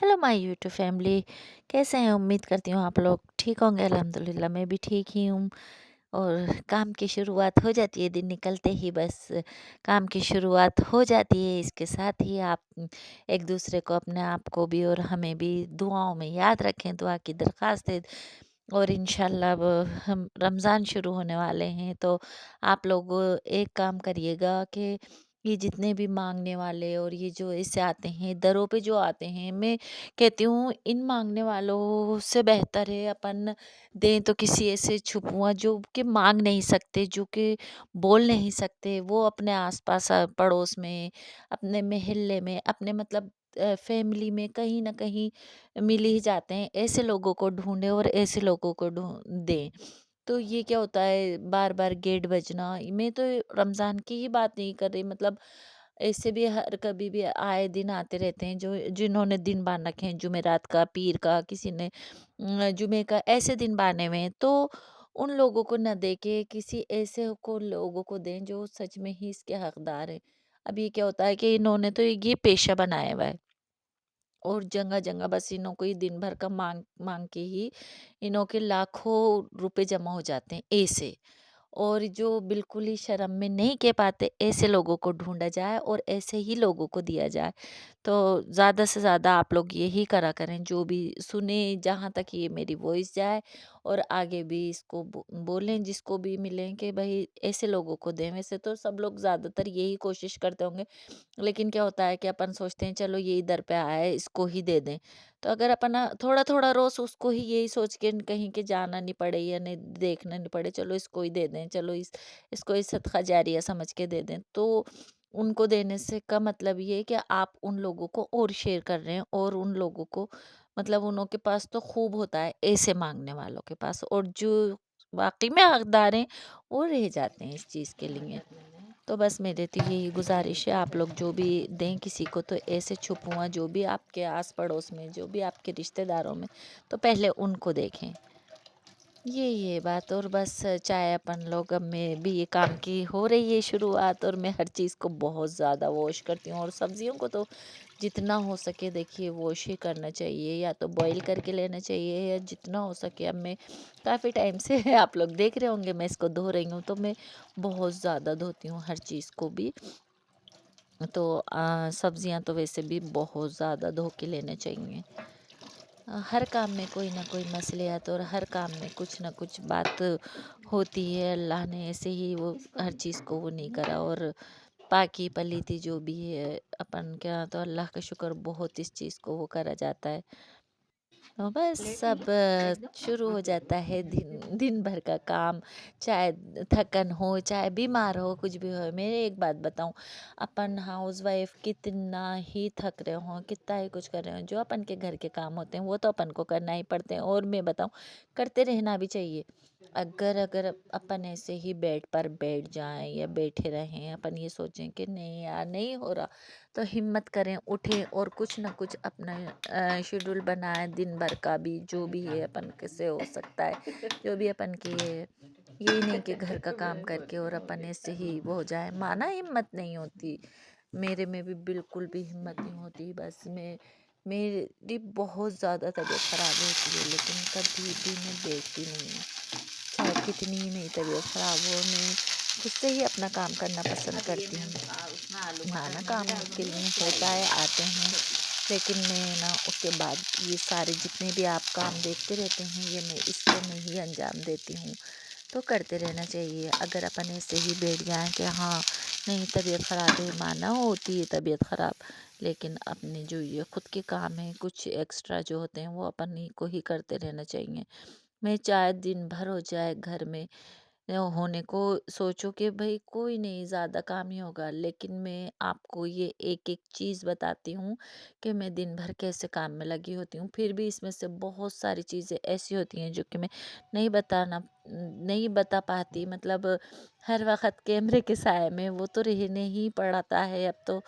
Hello my YouTube family. कैसे हैं? उम्मीद करती हूँ आप लोग ठीक होंगे। अल्हम्दुलिल्लाह मैं भी ठीक ही हूँ। और काम की शुरुआत हो जाती है, दिन निकलते ही बस काम की शुरुआत हो जाती है। इसके साथ ही आप एक दूसरे को, अपने आप को भी और हमें भी दुआओं में याद रखें, दुआ की दरख्वास्त है। और इंशाल्लाह अब हम रमज़ान शुरू होने वाले हैं, तो आप लोग एक काम करिएगा कि ये जितने भी मांगने वाले और ये जो ऐसे आते हैं दरों पे जो आते हैं, मैं कहती हूँ इन मांगने वालों से बेहतर है अपन दें तो किसी ऐसे छुपुआ जो कि मांग नहीं सकते, जो कि बोल नहीं सकते, वो अपने आसपास पड़ोस में, अपने मोहल्ले में, अपने मतलब फैमिली में कहीं ना कहीं मिल ही जाते हैं। ऐसे लोगों को ढूंढे और ऐसे लोगों को ढूंढ दें। तो ये क्या होता है, बार बार गेट बजना। मैं तो रमज़ान की ही बात नहीं कर रही, मतलब ऐसे भी हर कभी भी आए दिन आते रहते हैं जो जिन्होंने दिन बांध रखे हैं, जुमेरात का, पीर का, किसी ने जुमे का, ऐसे दिन बांधे हुए हैं। तो उन लोगों को न दे के किसी ऐसे को लोगों को दें जो सच में ही इसके हकदार हैं। अब ये क्या होता है कि इन्होंने तो ये पेशा बनाया हुआ है, और जगह-जगह बस इन्हों को ही दिन भर का माँग माँग के ही इन्हों के लाखों रुपए जमा हो जाते हैं ऐसे। और जो बिल्कुल ही शर्म में नहीं कह पाते, ऐसे लोगों को ढूँढा जाए और ऐसे ही लोगों को दिया जाए। तो ज़्यादा से ज़्यादा आप लोग यही करा करें, जो भी सुने, जहाँ तक ये मेरी वॉइस जाए, और आगे भी इसको बोलें जिसको भी मिलें कि भाई ऐसे लोगों को दें। वैसे तो सब लोग ज़्यादातर यही कोशिश करते होंगे, लेकिन क्या होता है कि अपन सोचते हैं चलो ये इधर पे आया है, इसको ही दे दें। तो अगर अपन थोड़ा थोड़ा रोज उसको ही यही सोच के कहीं के जाना नहीं पड़े या नहीं देखना नहीं पड़े, चलो इसको ही दे दें, चलो इसको ही सदका जारिया समझ के दे दें, तो उनको देने से का मतलब ये है कि आप उन लोगों को और शेयर कर रहे हैं, और उन लोगों को मतलब उनों के पास तो खूब होता है ऐसे मांगने वालों के पास, और जो वाकई में हकदार हैं वो रह जाते हैं इस चीज़ के लिए। तो बस मेरे तो यही गुज़ारिश है, आप लोग जो भी दें किसी को तो ऐसे छुपुआ, जो भी आपके आस पड़ोस में, जो भी आपके रिश्तेदारों में, तो पहले उनको देखें। ये बात। और बस चाहे अपन लोग, अब मैं भी ये काम की हो रही है शुरुआत, और मैं हर चीज़ को बहुत ज़्यादा वॉश करती हूँ, और सब्जियों को तो जितना हो सके देखिए वॉश ही करना चाहिए, या तो बॉईल करके लेना चाहिए, या जितना हो सके। अब मैं काफ़ी टाइम से आप लोग देख रहे होंगे मैं इसको धो रही हूँ, तो मैं बहुत ज़्यादा धोती हूँ हर चीज़ को भी। तो सब्जियां तो वैसे भी बहुत ज़्यादा धो के लेने चाहिए। हर काम में कोई ना कोई मसलियत, और हर काम में कुछ ना कुछ बात होती है। अल्लाह ने ऐसे ही वो हर चीज़ को वो नहीं करा, और पाकी पलीती जो भी है अपन क्या, तो अल्लाह का शुक्र बहुत इस चीज़ को वो करा जाता है। तो बस सब शुरू हो जाता है दिन दिन भर का काम। चाहे थकन हो, चाहे बीमार हो, कुछ भी हो। मेरे एक बात बताऊं, अपन हाउस वाइफ कितना ही थक रहे हो, कितना ही कुछ कर रहे हो, जो अपन के घर के काम होते हैं वो तो अपन को करना ही पड़ते हैं, और मैं बताऊं करते रहना भी चाहिए। अगर अगर अपन ऐसे ही बेड पर बैठ जाएं या बैठे रहें, अपन ये सोचें कि नहीं यार नहीं हो रहा, तो हिम्मत करें, उठें और कुछ ना कुछ अपना शेड्यूल बनाएं दिन भर का भी, जो भी है अपन कैसे हो सकता है, जो भी अपन की है। यही नहीं कि घर का काम करके और अपन ऐसे ही वो हो जाए, माना हिम्मत नहीं होती। मेरे में भी बिल्कुल भी हिम्मत नहीं होती। बस मेरी बहुत ज़्यादा तबीयत ख़राब होती है, लेकिन कभी भी मैं देखती नहीं हूँ। चाहे कितनी ही मेरी तबीयत ख़राब हो, मैं खुद से ही अपना काम करना पसंद करती हूँ। हाँ ना, काम मुश्किल में होता है, आते हैं, लेकिन मैं ना उसके बाद ये सारे जितने भी आप काम देखते रहते हैं, ये मैं इसको मैं ही अंजाम देती हूँ। तो करते रहना चाहिए। अगर अपन ऐसे ही बैठ जाएं कि हाँ नहीं तबीयत ख़राब है, माना होती है तबीयत ख़राब, लेकिन अपने जो ये खुद के काम हैं कुछ एक्स्ट्रा जो होते हैं वो अपन ही को ही करते रहना चाहिए। मैं चाहे दिन भर हो जाए घर में होने को, सोचो कि भाई कोई नहीं, ज़्यादा काम ही होगा, लेकिन मैं आपको ये एक एक चीज़ बताती हूँ कि मैं दिन भर कैसे काम में लगी होती हूँ। फिर भी इसमें से बहुत सारी चीज़ें ऐसी होती हैं जो कि मैं नहीं बता पाती, मतलब हर वक्त कैमरे के साए में वो तो रहने ही पड़ता है अब तो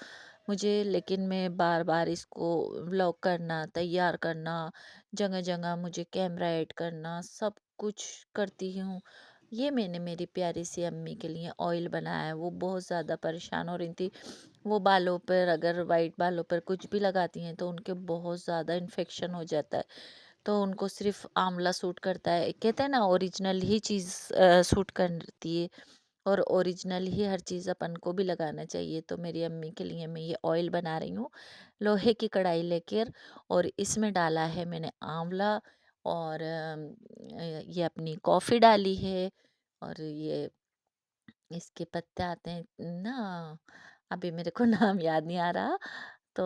मुझे। लेकिन मैं बार बार इसको व्लॉग करना, तैयार करना, जगह जगह मुझे कैमरा ऐड करना, सब कुछ करती हूँ। یہ میں نے میری پیاری سی امی کے لیے آئل بنایا ہے۔ وہ بہت زیادہ پریشان ہو رہی تھی، وہ بالوں پر اگر وائٹ بالوں پر کچھ بھی لگاتی ہیں تو ان کے بہت زیادہ انفیکشن ہو جاتا ہے، تو ان کو صرف آملہ سوٹ کرتا ہے، کہتے ہیں نا اوریجنل ہی چیز سوٹ کرتی ہے، اور اوریجنل ہی ہر چیز اپن کو بھی لگانا چاہیے۔ تو میری امی کے لیے میں یہ آئل بنا رہی ہوں، لوہے کی کڑھائی لے کر، اور اس میں ڈالا ہے میں نے آملہ، اور یہ اپنی کافی ڈالی ہے، اور یہ اس کے پتے آتے ہیں نا، ابھی میرے کو نام یاد نہیں آ رہا، تو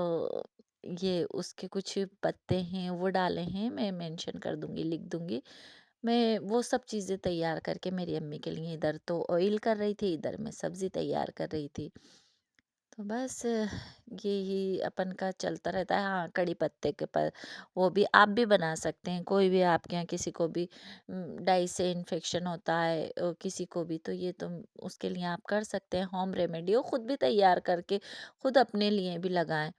یہ اس کے کچھ پتے ہیں وہ ڈالے ہیں، میں مینشن کر دوں گی، لکھ دوں گی۔ میں وہ سب چیزیں تیار کر کے میری امی کے لیے ادھر تو آئل کر رہی تھی، ادھر میں سبزی تیار کر رہی تھی۔ تو بس یہی اپن کا چلتا رہتا ہے۔ ہاں، کڑی پتے کے پر وہ بھی آپ بھی بنا سکتے ہیں، کوئی بھی آپ کے یہاں کسی کو بھی ڈائی سے انفیکشن ہوتا ہے، کسی کو بھی، تو یہ تو اس کے لیے آپ کر سکتے ہیں ہوم ریمیڈی، اور خود بھی تیار کر کے خود اپنے لیے بھی لگائیں۔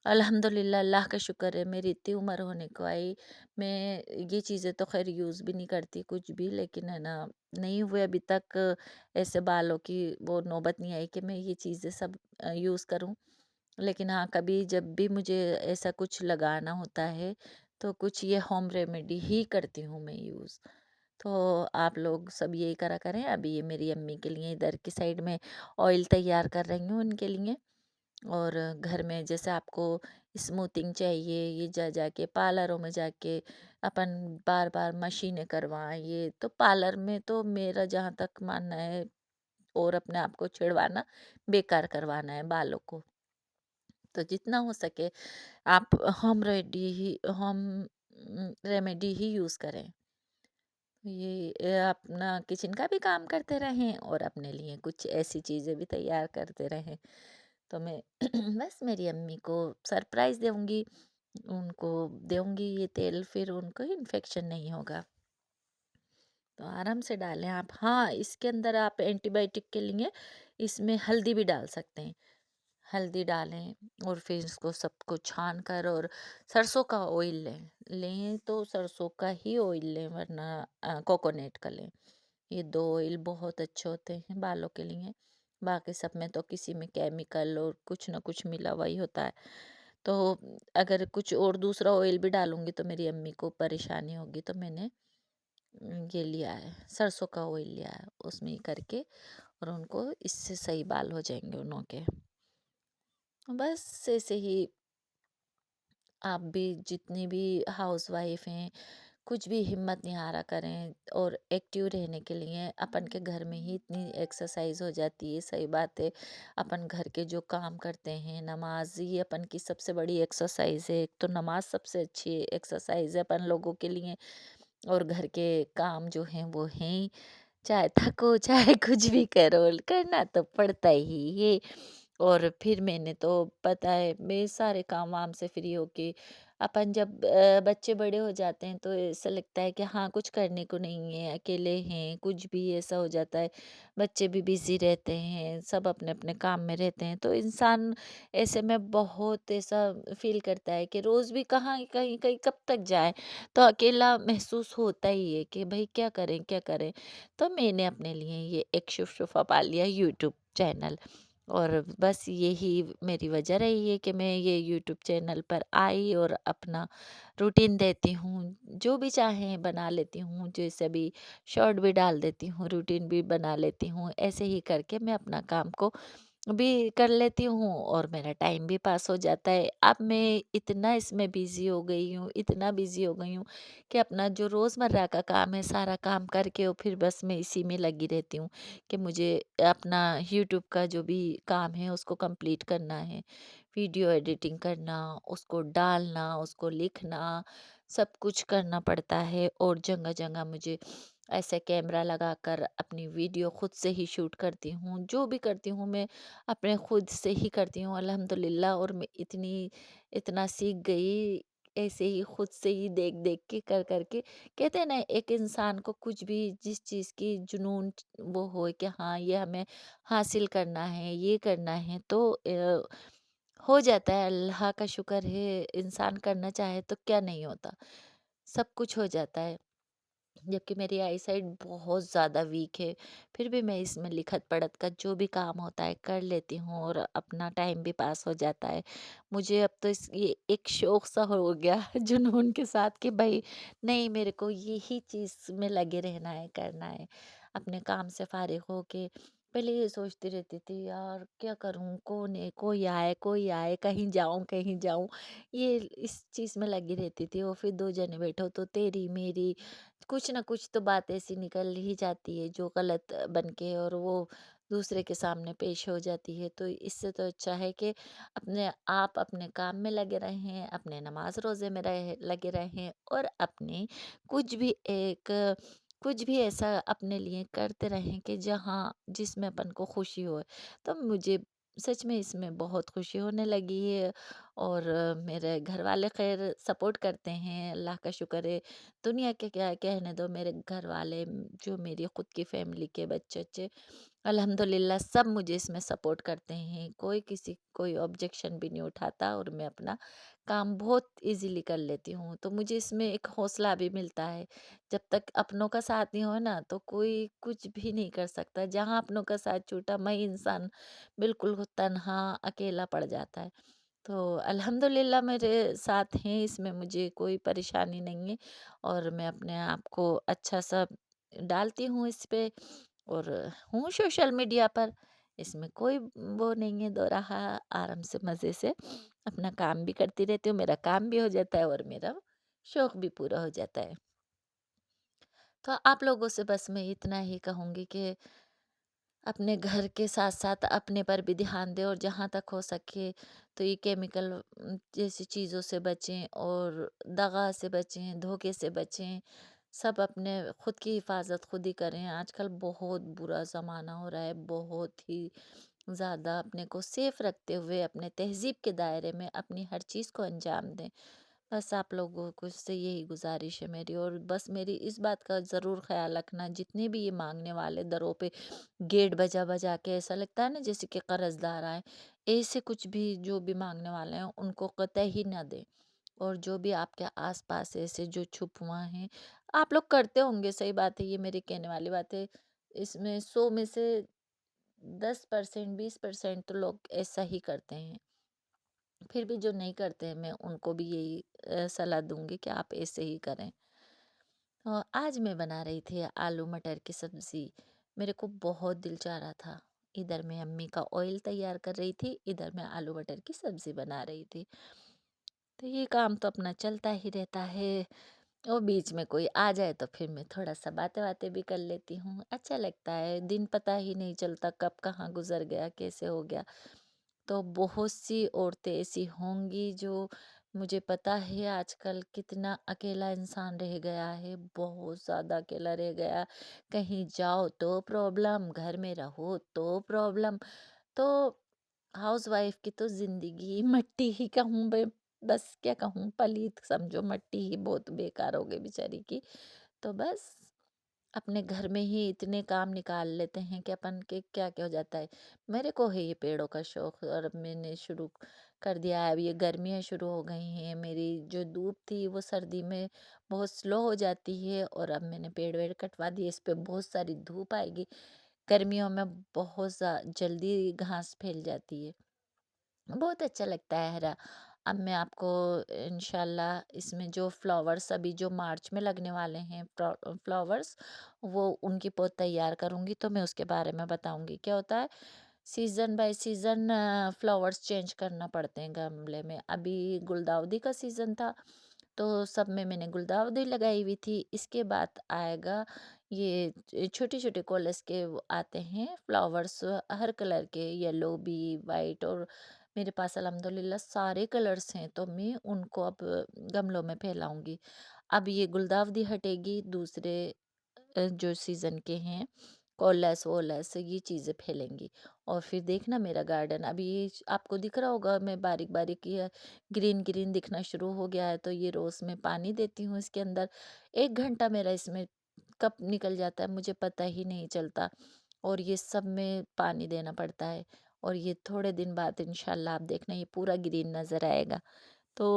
الحمدللہ، اللہ کا شکر ہے، میری اتنی عمر ہونے کو آئی، میں یہ چیزیں تو خیر یوز بھی نہیں کرتی کچھ بھی، لیکن ہے نا، نہیں ہوئے ابھی تک ایسے بالوں کی وہ نوبت نہیں آئی کہ میں یہ چیزیں سب یوز کروں۔ لیکن ہاں، کبھی جب بھی مجھے ایسا کچھ لگانا ہوتا ہے تو کچھ یہ ہوم ریمیڈی ہی کرتی ہوں میں یوز۔ تو آپ لوگ سب یہی کرا کریں۔ ابھی یہ میری امی کے لیے ادھر کی سائڈ میں آئل تیار کر رہی ہوں ان کے لیے، اور گھر میں جیسے آپ کو اسموتھنگ چاہیے، یہ جا جا کے پارلروں میں جا کے اپن بار بار مشینیں کروائیں، یہ تو پارلر میں تو میرا جہاں تک ماننا ہے، اور اپنے آپ کو چھڑوانا بیکار کروانا ہے بالوں کو۔ تو جتنا ہو سکے آپ ہوم ریمیڈی ہی یوز کریں، یہ اپنا کچن کا بھی کام کرتے رہیں اور اپنے لیے کچھ ایسی چیزیں بھی تیار کرتے رہیں۔ تو میں بس میری امی کو سرپرائز دوں گی، ان کو دوں گی یہ تیل، پھر ان کو انفیکشن نہیں ہوگا، تو آرام سے ڈالیں آپ۔ ہاں، اس کے اندر آپ اینٹی بائیوٹک کے لیے اس میں ہلدی بھی ڈال سکتے ہیں، ہلدی ڈالیں، اور پھر اس کو سب کو چھان کر، اور سرسوں کا آئل لیں تو سرسوں کا ہی آئل لیں، ورنہ کوکونٹ کا لیں۔ یہ دو آئل بہت اچھے ہوتے ہیں بالوں کے لیے، باقی سب میں تو کسی میں کیمیکل اور کچھ نہ کچھ ملا ہوا ہی ہوتا ہے، تو اگر کچھ اور دوسرا آئل بھی ڈالوں گی تو میری امی کو پریشانی ہوگی، تو میں نے یہ لیا ہے، سرسوں کا آئل لیا ہے، اس میں کر کے، اور ان کو اس سے صحیح بال ہو جائیں گے انہوں کے۔ بس ایسے ہی آپ بھی جتنی بھی ہاؤس وائف ہیں، کچھ بھی ہمت نہیں ہارا کریں، اور ایکٹیو رہنے کے لیے اپن کے گھر میں ہی اتنی ایکسرسائز ہو جاتی ہے، صحیح بات ہے۔ اپن گھر کے جو کام کرتے ہیں، نماز ہی اپن کی سب سے بڑی ایکسرسائز ہے، ایک تو نماز سب سے اچھی ایکسرسائز ہے اپن لوگوں کے لیے، اور گھر کے کام جو ہیں وہ ہیں، چاہے تھکو چاہے کچھ بھی کرو، کرنا تو پڑتا ہی ہے۔ اور پھر میں نے تو پتہ ہے، میں سارے کام وام سے فری ہو کے، اپن جب بچے بڑے ہو جاتے ہیں تو ایسا لگتا ہے کہ ہاں کچھ کرنے کو نہیں ہے، اکیلے ہیں، کچھ بھی ایسا ہو جاتا ہے، بچے بھی بزی رہتے ہیں، سب اپنے اپنے کام میں رہتے ہیں، تو انسان ایسے میں بہت ایسا فیل کرتا ہے کہ روز بھی کہاں کہیں کہیں کب تک جائے، تو اکیلا محسوس ہوتا ہی ہے کہ بھائی کیا کریں کیا کریں۔ تو میں نے اپنے لیے یہ ایک شفا پا لیا، یوٹیوب چینل، اور بس یہی میری وجہ رہی ہے کہ میں یہ یوٹیوب چینل پر آئی اور اپنا روٹین دیتی ہوں، جو بھی چاہیں بنا لیتی ہوں، جیسے بھی شارٹ بھی ڈال دیتی ہوں، روٹین بھی بنا لیتی ہوں، ایسے ہی کر کے میں اپنا کام کو بھی کر لیتی ہوں، اور میرا ٹائم بھی پاس ہو جاتا ہے۔ اب میں اتنا اس میں بزی ہو گئی ہوں، اتنا بزی ہو گئی ہوں کہ اپنا جو روزمرہ کا کام ہے سارا کام کر کے، اور پھر بس میں اسی میں لگی رہتی ہوں کہ مجھے اپنا یوٹیوب کا جو بھی کام ہے اس کو کمپلیٹ کرنا ہے، ویڈیو ایڈیٹنگ کرنا، اس کو ڈالنا، اس کو لکھنا، سب کچھ کرنا پڑتا ہے، اور جگہ جگہ مجھے ایسے کیمرہ لگا کر اپنی ویڈیو خود سے ہی شوٹ کرتی ہوں، جو بھی کرتی ہوں میں اپنے خود سے ہی کرتی ہوں الحمدللہ، اور میں اتنا سیکھ گئی، ایسے ہی خود سے ہی دیکھ دیکھ کے کر کر کے، کہتے ہیں نا ایک انسان کو کچھ بھی جس چیز کی جنون وہ ہو کہ ہاں یہ ہمیں حاصل کرنا ہے، یہ کرنا ہے، تو ہو جاتا ہے، اللہ کا شکر ہے، انسان کرنا چاہے تو کیا نہیں ہوتا، سب کچھ ہو جاتا ہے۔ جبکہ میری آئی سائٹ بہت زیادہ ویک ہے، پھر بھی میں اس میں لکھت پڑھت کا جو بھی کام ہوتا ہے کر لیتی ہوں اور اپنا ٹائم بھی پاس ہو جاتا ہے۔ مجھے اب تو یہ ایک شوق سا ہو گیا جنون کے ساتھ کہ بھائی نہیں، میرے کو یہی چیز میں لگے رہنا ہے، کرنا ہے۔ اپنے کام سے فارغ ہو کے پہلے یہ سوچتی رہتی تھی یار کیا کروں، کون ہے، کوئی آئے، کہیں جاؤں، یہ اس چیز میں لگی رہتی تھی۔ اور پھر دو جنے بیٹھو تو تیری میری کچھ نہ کچھ تو بات ایسی نکل ہی جاتی ہے جو غلط بن کے اور وہ دوسرے کے سامنے پیش ہو جاتی ہے۔ تو اس سے تو اچھا ہے کہ اپنے آپ اپنے کام میں لگے رہیں، اپنے نماز روزے میں لگے رہیں، اور اپنی کچھ بھی ایک کچھ بھی ایسا اپنے لیے کرتے رہیں کہ جہاں جس میں اپن کو خوشی ہو۔ تو مجھے سچ میں اس میں بہت خوشی ہونے لگی ہے، اور میرے گھر والے خیر سپورٹ کرتے ہیں، اللہ کا شکر ہے۔ دنیا کے کیا کہنے دو، میرے گھر والے جو میری خود کی فیملی کے بچے اچے الحمد للہ سب مجھے اس میں سپورٹ کرتے ہیں، کوئی آبجیکشن بھی نہیں اٹھاتا، اور میں اپنا کام بہت ایزیلی کر لیتی ہوں۔ تو مجھے اس میں ایک حوصلہ بھی ملتا ہے، جب تک اپنوں کا ساتھ نہیں ہو نا تو کوئی کچھ بھی نہیں کر سکتا، جہاں اپنوں کا ساتھ چھوٹا میں انسان بالکل تنہا اکیلا پڑ جاتا ہے۔ تو الحمد للہ میرے ساتھ ہیں، اس میں مجھے کوئی پریشانی نہیں ہے، اور میں اپنے آپ کو اچھا سا ڈالتی ہوں اس پہ، اور ہوں سوشل میڈیا پر، اس میں کوئی وہ نہیں ہے دو رہا، آرام سے مزے سے اپنا کام بھی کرتی رہتی ہوں، میرا کام بھی ہو جاتا ہے اور میرا شوق بھی پورا ہو جاتا ہے۔ تو آپ لوگوں سے بس میں اتنا ہی کہوں گی کہ اپنے گھر کے ساتھ ساتھ اپنے پر بھی دھیان دیں، اور جہاں تک ہو سکے تو یہ کیمیکل جیسی چیزوں سے بچیں، اور دغا سے بچیں، دھوکے سے بچیں۔ سب اپنے خود کی حفاظت خود ہی کریں، آج کل بہت برا زمانہ ہو رہا ہے، بہت ہی زیادہ اپنے کو سیف رکھتے ہوئے اپنے تہذیب کے دائرے میں اپنی ہر چیز کو انجام دیں۔ بس آپ لوگوں کو سے یہی گزارش ہے میری، اور بس میری اس بات کا ضرور خیال رکھنا، جتنے بھی یہ مانگنے والے دروں پہ گیٹ بجا بجا کے ایسا لگتا ہے نا جیسے کہ قرض دار آئے، ایسے کچھ بھی جو بھی مانگنے والے ہیں ان کو قطعی نہ دیں۔ اور جو بھی آپ کے آس پاس ایسے جو چھپ ہوا ہیں، آپ لوگ کرتے ہوں گے، صحیح بات ہے، یہ میری کہنے والی بات ہے، اس میں 100 میں سے 10% 20% تو لوگ ایسا ہی کرتے ہیں، پھر بھی جو نہیں کرتے ہیں میں ان کو بھی یہی صلاح دوں گی کہ آپ ایسے ہی کریں۔ آج میں بنا رہی تھی آلو مٹر کی سبزی، میرے کو بہت دل چاہ رہا تھا، ادھر میں امی کا آئل تیار کر رہی تھی، ادھر میں آلو مٹر کی سبزی بنا رہی تھی۔ تو یہ کام تو اپنا چلتا ہی رہتا ہے، اور بیچ میں کوئی آ جائے تو پھر میں تھوڑا سا باتیں باتیں بھی کر لیتی ہوں، اچھا لگتا ہے، دن پتہ ہی نہیں چلتا کب کہاں گزر گیا، کیسے ہو گیا۔ تو بہت سی عورتیں ایسی ہوں گی جو، مجھے پتا ہے آج کل کتنا اکیلا انسان رہ گیا ہے، بہت زیادہ اکیلا رہ گیا، کہیں جاؤ تو پرابلم، گھر میں رہو تو پرابلم۔ تو ہاؤس وائف کی تو زندگی مٹی ہی کہوں بے، بس کیا کہوں، پلیت سمجھو، مٹی ہی بہت بیکار ہو گئی بیچاری کی۔ تو بس اپنے گھر میں ہی اتنے کام نکال لیتے ہیں کہ اپن کے کیا کیا ہو جاتا ہے۔ میرے کو ہے یہ پیڑوں کا شوق، اور اب میں نے شروع کر دیا ہے، اب یہ گرمیاں شروع ہو گئی ہیں، میری جو دھوپ تھی وہ سردی میں بہت سلو ہو جاتی ہے، اور اب میں نے پیڑ ویڑ کٹوا دیے، اس پہ بہت ساری دھوپ آئے گی، گرمیوں میں بہت جلدی گھاس پھیل جاتی ہے، بہت اچھا لگتا ہے ہرا۔ اب میں آپ کو انشاءاللہ اس میں جو فلاورز ابھی جو مارچ میں لگنے والے ہیں فلاورز، وہ ان کی پوت تیار کروں گی تو میں اس کے بارے میں بتاؤں گی۔ کیا ہوتا ہے، season by season flowers change کرنا پڑتے ہیں گملے میں۔ ابھی گلداودی کا سیزن تھا تو سب میں نے گلداودی لگائی ہوئی تھی، اس کے بعد آئے گا یہ چھوٹے چھوٹے کولس کے وہ آتے ہیں فلاورز، ہر کلر کے، یلو بھی، وائٹ، اور میرے پاس الحمدللہ سارے کلرز ہیں، تو میں ان کو اب گملوں میں پھیلاؤں گی۔ اب یہ گلداودی ہٹے گی، دوسرے جو سیزن کے ہیں کولس وولس یہ چیزیں پھیلیں گی، اور پھر دیکھنا میرا گارڈن ابھی آپ کو دکھ رہا ہوگا، میں باریک باریک یہ گرین گرین دکھنا شروع ہو گیا ہے، تو یہ روز میں پانی دیتی ہوں اس کے اندر، 1 گھنٹہ میرا اس میں کب نکل جاتا ہے مجھے پتہ ہی نہیں چلتا، اور یہ سب میں پانی دینا پڑتا ہے، اور یہ تھوڑے دن بعد انشاءاللہ آپ دیکھنا یہ پورا گرین نظر آئے گا۔ تو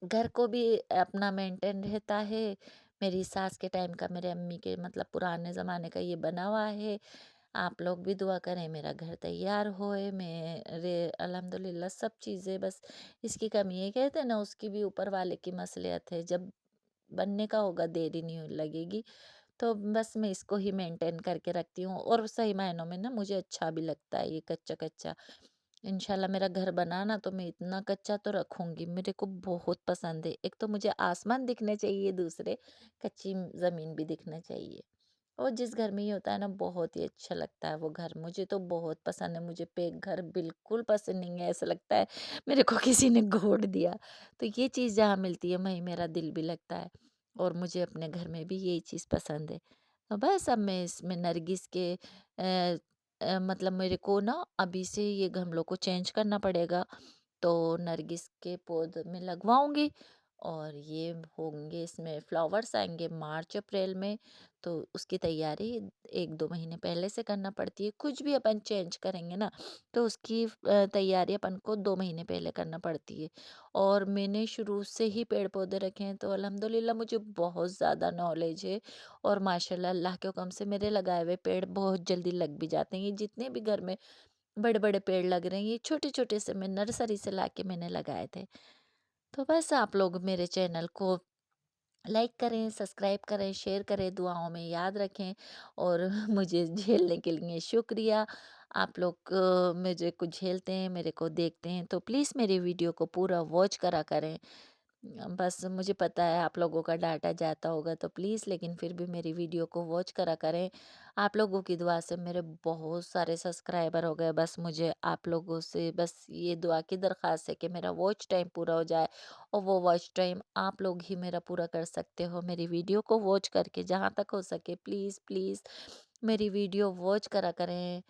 گھر کو بھی اپنا مینٹین رہتا ہے، मेरी सास के टाइम का, मेरे अम्मी के मतलब पुराने ज़माने का ये बना हुआ है। आप लोग भी दुआ करें मेरा घर तैयार होए, मेरे अल्हम्दुलिल्लाह सब चीज़ें, बस इसकी कमी है। कहते हैं ना, उसकी भी ऊपर वाले की मसलियत है, जब बनने का होगा देरी नहीं लगेगी। तो बस मैं इसको ही मेंटेन करके रखती हूँ, और सही मायनों में ना मुझे अच्छा भी लगता है ये कच्चा-कच्चा। इंशाल्लाह मेरा घर बना ना, तो मैं इतना कच्चा तो रखूँगी, मेरे को बहुत पसंद है। एक तो मुझे आसमान दिखने चाहिए, दूसरे कच्ची ज़मीन भी दिखना चाहिए। और जिस घर में ये होता है ना, बहुत ही अच्छा लगता है वो घर, मुझे तो बहुत पसंद है। मुझे पेक घर बिल्कुल पसंद नहीं है, ऐसा लगता है मेरे को किसी ने घोट दिया। तो ये चीज़ जहाँ मिलती है, वहीं मेरा दिल भी लगता है, और मुझे अपने घर में भी यही चीज़ पसंद है। तो बस अब मैं इसमें नरगिस के मतलब मेरे को ना अभी से ये गमलों को चेंज करना पड़ेगा, तो नरगिस के पौधे में लगवाऊंगी, और ये होंगे, इसमें फ्लावर्स आएंगे मार्च अप्रैल में। तो उसकी तैयारी 1-2 महीने पहले से करना पड़ती है। कुछ भी अपन चेंज करेंगे ना, तो उसकी तैयारी अपन को 2 महीने पहले करना पड़ती है। और मैंने शुरू से ही पेड़ पौधे रखे हैं, तो अल्हम्दुलिल्लाह मुझे बहुत ज़्यादा नॉलेज है। और माशाल्लाह अल्लाह के हुक्म से मेरे लगाए हुए पेड़ बहुत जल्दी लग भी जाते हैं। ये जितने भी घर में बड़े बड़े पेड़ लग रहे हैं, ये छोटे छोटे से मैं नर्सरी से लाके मैंने लगाए थे। तो बस आप लोग मेरे चैनल को लाइक करें, सब्सक्राइब करें, शेयर करें, दुआओं में याद रखें, और मुझे झेलने के लिए शुक्रिया। आप लोग मुझे को झेलते हैं, मेरे को देखते हैं, तो प्लीज़ मेरी वीडियो को पूरा वॉच करा करें। बस मुझे पता है आप लोगों का डाटा जाता होगा, तो प्लीज़ लेकिन फिर भी मेरी वीडियो को वॉच करा करें। आप लोगों की दुआ से मेरे बहुत सारे सब्सक्राइबर हो गए। बस मुझे आप लोगों से बस ये दुआ की दरख्वास्त है कि मेरा वॉच टाइम पूरा हो जाए, और वो वॉच टाइम आप लोग ही मेरा पूरा कर सकते हो। मेरी वीडियो को वॉच करके जहाँ तक हो सके प्लीज़ प्लीज़ मेरी वीडियो वॉच करा करें।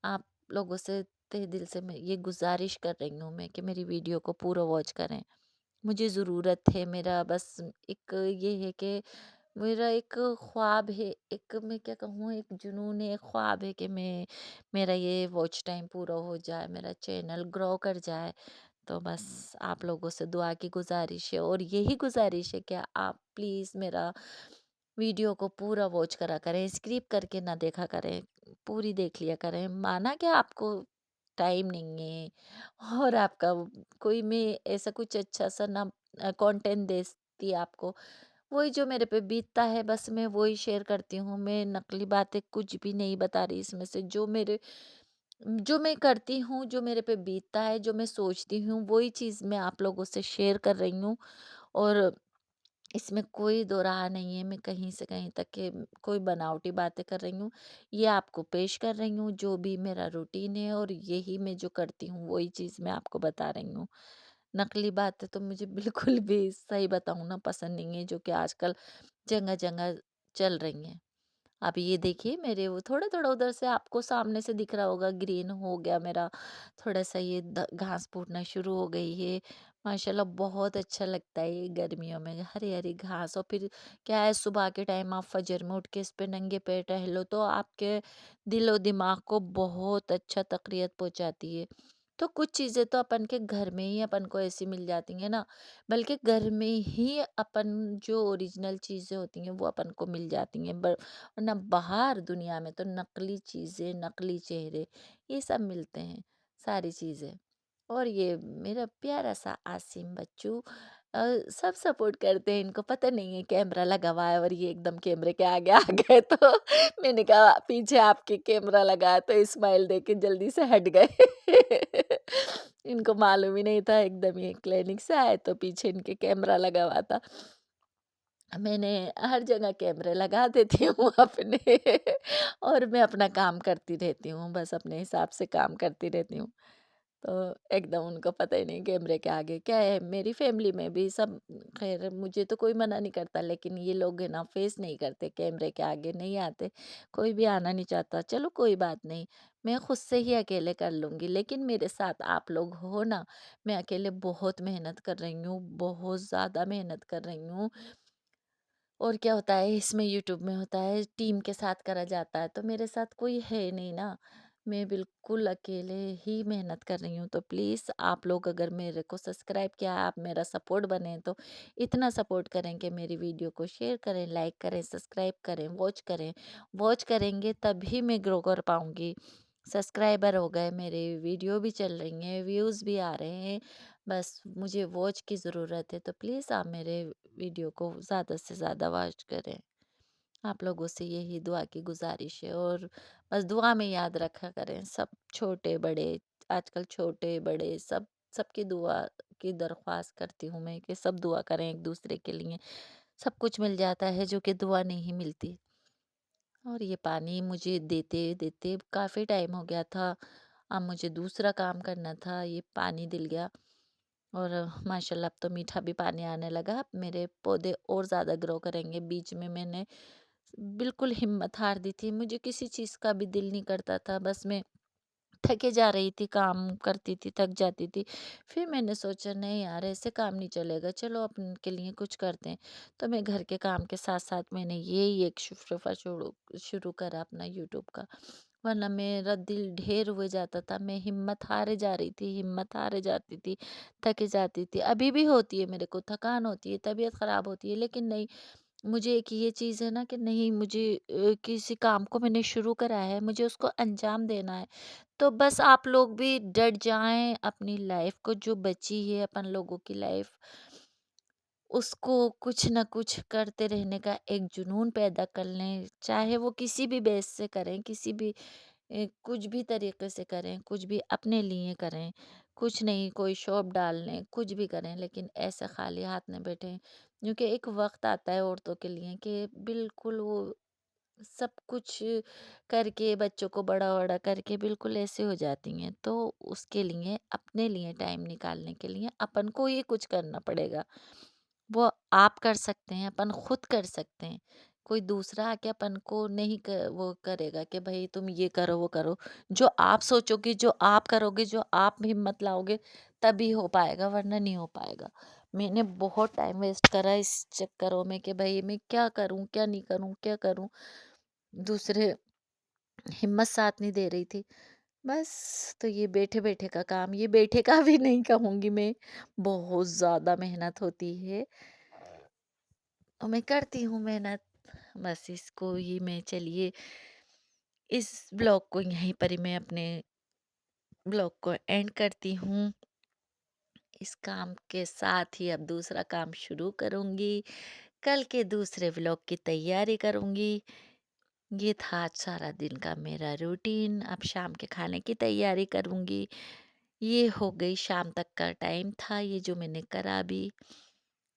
आप लोगों से तहे दिल से मैं ये गुजारिश कर रही हूँ मैं, कि मेरी वीडियो को पूरा वॉच करें। मुझे ज़रूरत है, मेरा बस एक ये है कि मेरा एक ख्वाब है, एक मैं क्या कहूँ, एक जुनून है, एक ख्वाब है कि मैं मेरा ये वॉच टाइम पूरा हो जाए, मेरा चैनल ग्रो कर जाए। तो बस आप लोगों से दुआ की गुजारिश है, और यही गुजारिश है कि आप प्लीज़ मेरा वीडियो को पूरा वॉच करा करें, स्किप करके ना देखा करें, पूरी देख लिया करें। माना कि आपको टाइम नहीं है, और आपका कोई मैं ऐसा कुछ अच्छा सा ना कंटेंट देती आपको, वही जो मेरे पे बीतता है, बस मैं वही शेयर करती हूँ। मैं नकली बातें कुछ भी नहीं बता रही इसमें से, जो मैं करती हूँ, जो मेरे पे बीतता है, जो मैं सोचती हूँ, वही चीज़ मैं आप लोगों से शेयर कर रही हूँ। और इसमें कोई दो राह नहीं है, मैं कहीं से कहीं तक के कोई बनावटी बातें कर रही हूँ। ये आपको पेश कर रही हूँ, जो भी मेरा रूटीन है, और यही मैं जो करती हूँ वही चीज़ मैं आपको बता रही हूँ। नकली बातें तो मुझे बिल्कुल भी, सही बताऊँ ना, पसंद नहीं है, जो कि आजकल जगह-जगह चल रही हैं। आप ये देखिए, मेरे वो थोड़ा-थोड़ा उधर से आपको सामने से दिख रहा होगा, ग्रीन हो गया मेरा, थोड़ा-सा ये द घास फूटना शुरू हो गई है। माशाल्लाह बहुत अच्छा लगता है ये गर्मियों में हरी-हरी घास। और फिर क्या है, सुबह के टाइम आप फजर में उठ के इस पे नंगे पैर टहलो, तो आपके दिल और दिमाग को बहुत अच्छा तक़वियत पहुँचाती है। तो कुछ चीज़ें तो अपन के घर में ही अपन को ऐसी मिल जाती हैं ना, बल्कि घर में ही अपन जो ओरिजिनल चीज़ें होती हैं वो अपन को मिल जाती हैं। वरना बाहर दुनिया में तो नकली चीज़ें, नकली चेहरे, ये सब मिलते हैं, सारी चीज़ें। और ये मेरा प्यारा सा आसिम बच्चू, सब सपोर्ट करते हैं, इनको पता नहीं है कैमरा लगा हुआ है, और ये एकदम कैमरे के आगे आ गए, तो मैंने कहा पीछे आपके कैमरा लगा है, तो स्माइल दे के जल्दी से हट गए। इनको मालूम ही नहीं था, एकदम ये क्लिनिक से आए तो पीछे इनके कैमरा लगा हुआ था। मैंने हर जगह कैमरे लगा देती हूँ अपने, और मैं अपना काम करती रहती हूँ, बस अपने हिसाब से काम करती रहती हूँ। तो एकदम उनको पता ही नहीं कैमरे के आगे क्या है। मेरी फैमिली में भी सब, खैर मुझे तो कोई मना नहीं करता, लेकिन ये लोग है ना फेस नहीं करते, कैमरे के आगे नहीं आते, कोई भी आना नहीं चाहता। चलो कोई बात नहीं, मैं खुद से ही अकेले कर लूँगी, लेकिन मेरे साथ आप लोग हो ना। मैं अकेले बहुत मेहनत कर रही हूँ, बहुत ज़्यादा मेहनत कर रही हूँ। और क्या होता है इसमें, यूट्यूब में होता है टीम के साथ करा जाता है, तो मेरे साथ कोई है नहीं ना। मैं बिल्कुल अकेले ही मेहनत कर रही हूँ। तो प्लीज़ आप लोग अगर मेरे को सब्सक्राइब किया है, आप मेरा सपोर्ट बने तो इतना सपोर्ट करें कि मेरी वीडियो को शेयर करें, लाइक करें, सब्सक्राइब करें, वॉच करें। वॉच करेंगे तभी मैं ग्रो कर पाऊँगी। सब्सक्राइबर हो गए मेरे, वीडियो भी चल रही हैं, व्यूज़ भी आ रहे हैं। बस मुझे वॉच की ज़रूरत है, तो प्लीज़ आप मेरे वीडियो को ज़्यादा से ज़्यादा वॉच करें। आप लोगों से यही दुआ की गुजारिश है, और बस दुआ में याद रखा करें सब, छोटे बड़े, आजकल छोटे बड़े सब, सबकी दुआ की दरख्वास्त करती हूँ मैं कि सब दुआ करें एक दूसरे के लिए। सब कुछ मिल जाता है जो कि दुआ नहीं मिलती। और ये पानी मुझे देते देते काफ़ी टाइम हो गया था। अब मुझे दूसरा काम करना था, ये पानी दिल गया। और माशाल्लाह अब तो मीठा भी पानी आने लगा। अब मेरे पौधे और ज़्यादा ग्रो करेंगे। बीच में मैंने बिल्कुल हिम्मत हार दी थी, मुझे किसी चीज़ का भी दिल नहीं करता था, बस मैं थके जा रही थी, काम करती थी, थक जाती थी। फिर मैंने सोचा नहीं यार, ऐसे काम नहीं चलेगा, चलो अपन के लिए कुछ करते हैं। तो मैं घर के काम के साथ साथ मैंने ये एक शुफ्रफा शुरू शुरू करा अपना यूट्यूब का। वरना मेरा दिल ढेर हुए जाता था, मैं हिम्मत हारे जा रही थी, हिम्मत हारे जाती थी, थके जाती थी। अभी भी होती है, मेरे को थकान होती है, तबीयत खराब होती है, लेकिन नहीं, मुझे एक ये चीज़ है ना कि नहीं, मुझे किसी काम को मैंने शुरू करा है, मुझे उसको अंजाम देना है। तो बस आप लोग भी डट जाएं, अपनी लाइफ को जो बची है, अपन लोगों की लाइफ, उसको कुछ ना कुछ करते रहने का एक जुनून पैदा कर लें। चाहे वो किसी भी बेस से करें, किसी भी कुछ भी तरीके से करें, कुछ भी अपने लिए करें, कुछ नहीं, कोई शॉप डाल लें, कुछ भी करें, लेकिन ऐसे खाली हाथ न बैठें। क्योंकि एक वक्त आता है औरतों के लिए कि बिल्कुल वो सब कुछ करके, बच्चों को बड़ा बड़ा करके बिल्कुल ऐसे हो जाती हैं। तो उसके लिए, अपने लिए टाइम निकालने के लिए अपन को ही कुछ करना पड़ेगा। वो आप कर सकते हैं, अपन खुद कर सकते हैं। कोई दूसरा आके अपन को नहीं वो करेगा कि भाई तुम ये करो, वो करो। जो आप सोचोगे, जो आप करोगे, जो आप हिम्मत लाओगे, तभी हो पाएगा, वरना नहीं हो पाएगा। मैंने बहुत टाइम वेस्ट करा इस चक्करों में कि भाई मैं क्या करूं, क्या नहीं करूं, क्या करूं। दूसरे हिम्मत साथ नहीं दे रही थी। बस, तो ये बैठे बैठे का काम, ये बैठे का भी नहीं कहूंगी मैं, बहुत ज्यादा मेहनत होती है। और मैं करती हूँ मेहनत। बस इसको ही मैं, चलिए इस ब्लॉग को यहीं पर ही मैं अपने ब्लॉग को एंड करती हूँ। इस काम के साथ ही अब दूसरा काम शुरू करूँगी। कल के दूसरे ब्लॉग की तैयारी करूँगी। ये था आज सारा दिन का मेरा रूटीन। अब शाम के खाने की तैयारी करूँगी। ये हो गई, शाम तक का टाइम था ये जो मैंने करा अभी।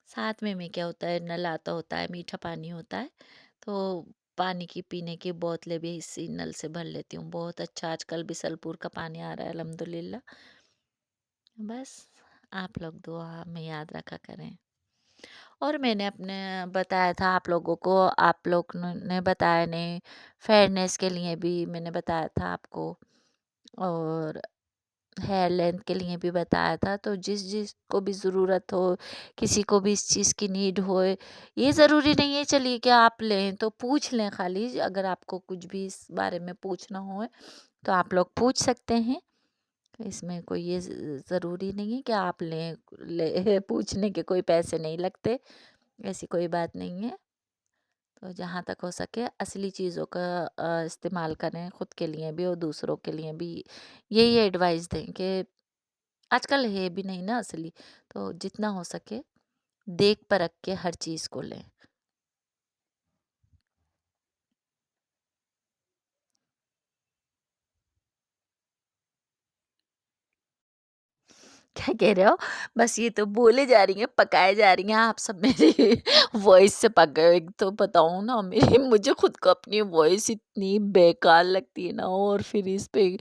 साथ में क्या होता है, नल आता होता है, मीठा पानी होता है, तो पानी की पीने की बोतलें भी इसी नल से भर लेती हूँ। बहुत अच्छा आजकल बिसलपुर का पानी आ रहा है, अल्हम्दुलिल्लाह। बस, आप लोग दुआ में याद रखा करें। और मैंने अपने बताया था आप लोगों को, आप लोग ने बताया नहीं, फेयरनेस के लिए भी मैंने बताया था आपको, और हेयर लेंथ के लिए भी बताया था। तो जिस जिस को भी ज़रूरत हो, किसी को भी इस चीज़ की नीड होए, ये ज़रूरी नहीं है चलिए कि आप लें, तो पूछ लें खाली। अगर आपको कुछ भी इस बारे में पूछना हो तो आप लोग पूछ सकते हैं। इसमें कोई ये ज़रूरी नहीं है कि आप पूछने के कोई पैसे नहीं लगते, ऐसी कोई बात नहीं है। तो जहाँ तक हो सके असली चीज़ों का इस्तेमाल करें, खुद के लिए भी और दूसरों के लिए भी। यही एडवाइस दें कि आजकल है भी नहीं ना असली, तो जितना हो सके देख परख के हर चीज़ को लें। क्या कह रहे हो? बस ये तो बोले जा रही हैं, पकाए जा रही हैं, आप सब मेरी वॉइस से पक गए हो। एक तो बताऊँ ना, मेरी मुझे खुद को अपनी वॉइस इतनी बेकार लगती है ना, और फिर इस पे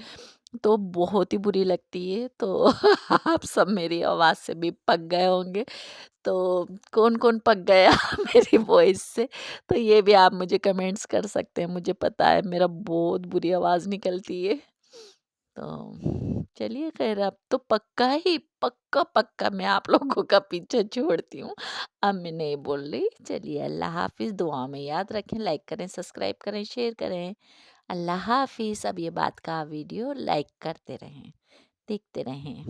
तो बहुत ही बुरी लगती है। तो आप सब मेरी आवाज़ से भी पक गए होंगे। तो कौन-कौन पक गया मेरी वॉइस से, तो ये भी आप मुझे कमेंट्स कर सकते हैं। मुझे पता है मेरा बहुत बुरी आवाज़ निकलती है। तो चलिए खैर, अब तो पक्का ही, पक्का मैं आप लोगों का पीछा छोड़ती हूँ। अब मैं नहीं बोल रही। चलिए, अल्लाह हाफ़िज़। दुआ में याद रखें, लाइक करें, सब्सक्राइब करें, शेयर करें। اللہ حافظ. اب یہ بات کا ویڈیو لائک کرتے رہیں، دیکھتے رہیں.